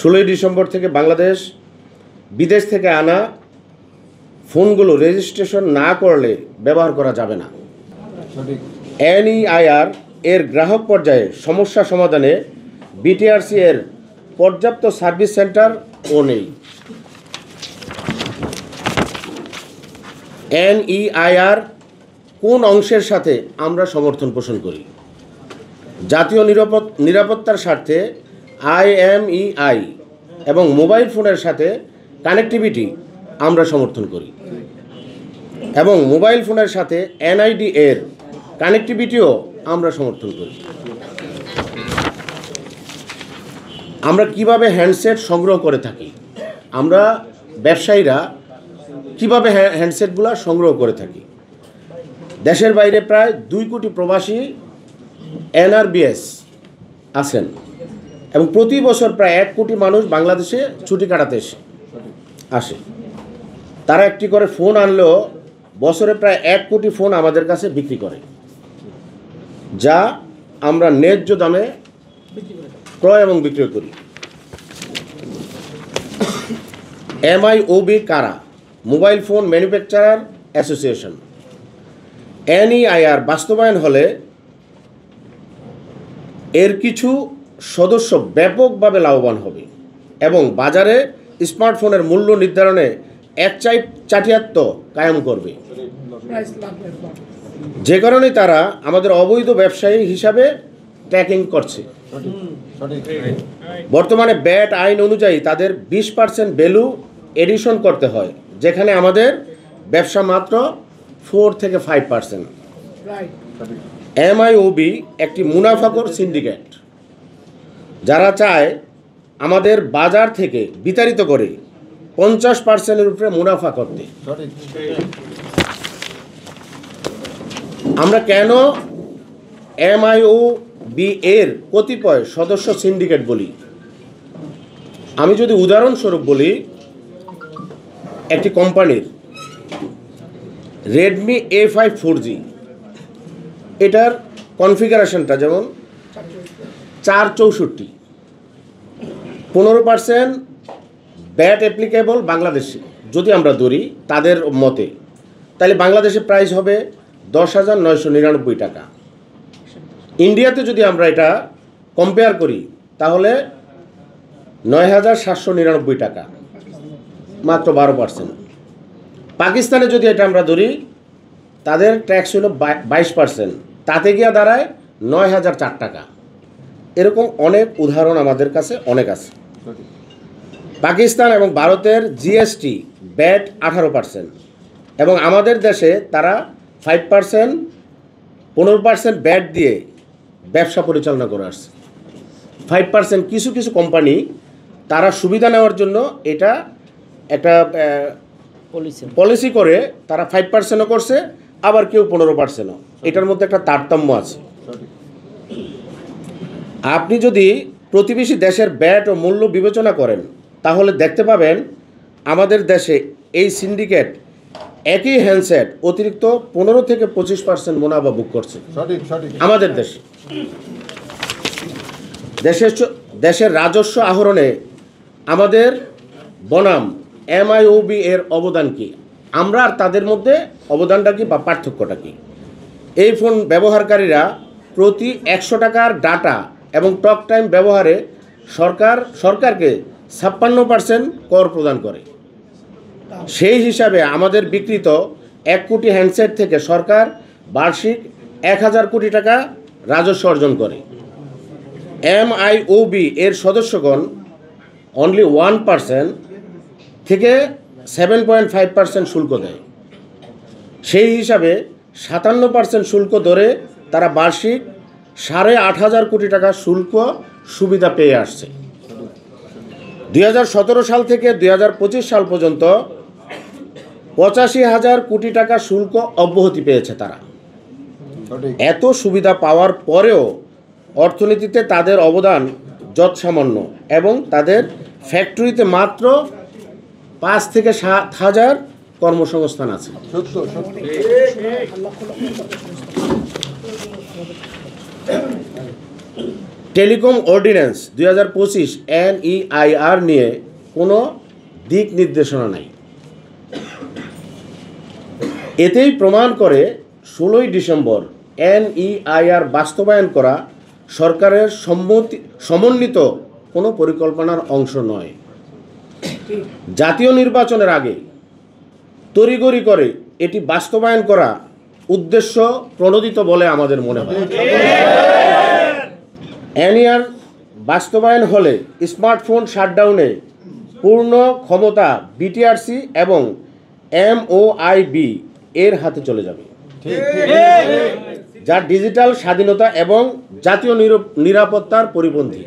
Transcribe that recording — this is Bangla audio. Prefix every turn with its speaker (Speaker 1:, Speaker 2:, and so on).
Speaker 1: 16ই ডিসেম্বর থেকে বাংলাদেশ বিদেশ থেকে আনা ফোনগুলো রেজিস্ট্রেশন না করলে ব্যবহার করা যাবে না। NEIR এর গ্রাহক পর্যায়ে সমস্যা সমাধানে BTRC এর পর্যাপ্ত সার্ভিস সেন্টারও নেই। NEIR কোন অংশের সাথে আমরা সমর্থন পোষণ করি? জাতীয় নিরাপত্তার স্বার্থে IMEI এবং মোবাইল ফোনের সাথে কানেক্টিভিটি আমরা সমর্থন করি এবং মোবাইল ফোনের সাথে NID এর কানেক্টিভিটিও আমরা সমর্থন করি। আমরা কিভাবে হ্যান্ডসেট সংগ্রহ করে থাকি? আমরা ব্যবসায়ীরা কিভাবে হ্যান্ডসেটগুলো সংগ্রহ করে থাকি? দেশের বাইরে প্রায় 2 কোটি প্রবাসী NRBS আছেন এবং প্রতি বছর প্রায় 1 কোটি মানুষ বাংলাদেশে ছুটি কাটাতে আসে। তারা একটি করে ফোন আনলেও বছরে প্রায় 1 কোটি ফোন আমাদের কাছে বিক্রি করে, যা আমরা ন্যায্য দামে ক্রয় এবং বিক্রয় করি। MIOB কারা? Mobile phone manufacturer association. NEIR বাস্তবায়ন হলে এর কিছু সদস্য ব্যাপকভাবে লাভবান হবে এবং বাজারে স্মার্টফোনের মূল্য নির্ধারণে একচাটিয়াত্ব কায়েম করবে, যে কারণে তারা আমাদের অবৈধ ব্যবসায়ী হিসাবে ট্র্যাকিং করছে। বর্তমানে ব্যাট আইন অনুযায়ী তাদের 20% ভ্যালু এডিশন করতে হয়, যেখানে আমাদের ব্যবসা মাত্র 4 থেকে 5%। MIOB একটি মুনাফাখোর সিন্ডিকেট, যারা চায় আমাদের বাজার থেকে বিতাড়িত করে 50%-এর উপরে মুনাফা করতে। আমরা কেন MIOB এর কতিপয় সদস্য সিন্ডিকেট বলি? আমি যদি উদাহরণস্বরূপ বলি, একটি কোম্পানির Redmi A5 4G, এটার কনফিগারেশনটা যেমন 464, 15% ব্যাট অ্যাপ্লিকেবল বাংলাদেশে যদি আমরা ধরি তাদের মতে, তাহলে বাংলাদেশে প্রাইস হবে 10,999 টাকা। ইন্ডিয়াতে যদি আমরা এটা কম্পেয়ার করি তাহলে 9,799 টাকা, মাত্র 12%। পাকিস্তানে যদি এটা আমরা ধরি তাদের ট্যাক্স হলো 22%, তাতে গিয়ে দাঁড়ায় 9,004 টাকা। এরকম অনেক উদাহরণ আমাদের কাছে অনেক আছে। পাকিস্তান এবং ভারতের GST ব্যাট 18% এবং আমাদের দেশে তারা 5%, 15% ব্যাট দিয়ে ব্যবসা পরিচালনা করে আসছে। 5% কিছু কিছু কোম্পানি তারা সুবিধা নেওয়ার জন্য এটা একটা পলিসি করে তারা 5%ও করছে, আবার কেউ 15%ও। এটার মধ্যে একটা তারতম্য আছে। আপনি যদি প্রতিবেশী দেশের ব্যাট ও মূল্য বিবেচনা করেন তাহলে দেখতে পাবেন আমাদের দেশে এই সিন্ডিকেট একই হ্যান্ডসেট অতিরিক্ত 15 থেকে 25% মুনাফা বুক করছে আমাদের দেশে। দেশের রাজস্ব আহরণে আমাদের বনাম MIOB এর অবদান কি? আমরা আর তাদের মধ্যে অবদানটা কি বা পার্থক্যটা কি? এই ফোন ব্যবহারকারীরা প্রতি 100 টাকার ডাটা এবং টক টাইম ব্যবহারে সরকারকে 56% কর প্রদান করে। সেই হিসাবে আমাদের বিক্রিত 1 কোটি হ্যান্ডসেট থেকে সরকার বার্ষিক 1000 কোটি টাকা রাজস্ব অর্জন করে। MIOB এর সদস্যগণ অনলি 1% থেকে 7.5% শুল্ক দেয়। সেই হিসাবে 57% শুল্ক ধরে তারা বার্ষিক 8,500 কোটি টাকা শুল্ক সুবিধা পেয়ে আসছে। 2017 সাল থেকে 2025 সাল পর্যন্ত 85,000 কোটি টাকা শুল্ক অব্যাহতি পেয়েছে তারা। এত সুবিধা পাওয়ার পরেও অর্থনীতিতে তাদের অবদান যৎসামান্য এবং তাদের ফ্যাক্টরিতে মাত্র 5 থেকে 7,000 কর্মসংস্থান আছে। টেলিকম অর্ডিন্যান্স 2025 NEIR নিয়ে কোনো দিক নির্দেশনা নাই। এতেই প্রমাণ করে 16ই ডিসেম্বর NEIR বাস্তবায়ন করা সরকারের সমন্বিত কোনো পরিকল্পনার অংশ নয়। জাতীয় নির্বাচনের আগে তড়িঘড়ি করে এটি বাস্তবায়ন করা উদ্দেশ্য প্রণোদিত বলে আমাদের মনে হয়। NEIR বাস্তবায়ন হলে স্মার্টফোন শাটডাউনে পূর্ণ ক্ষমতা BTRC এবং MOIB এর হাতে চলে যাবে, যা ডিজিটাল স্বাধীনতা এবং জাতীয় নিরাপত্তার পরিপন্থী।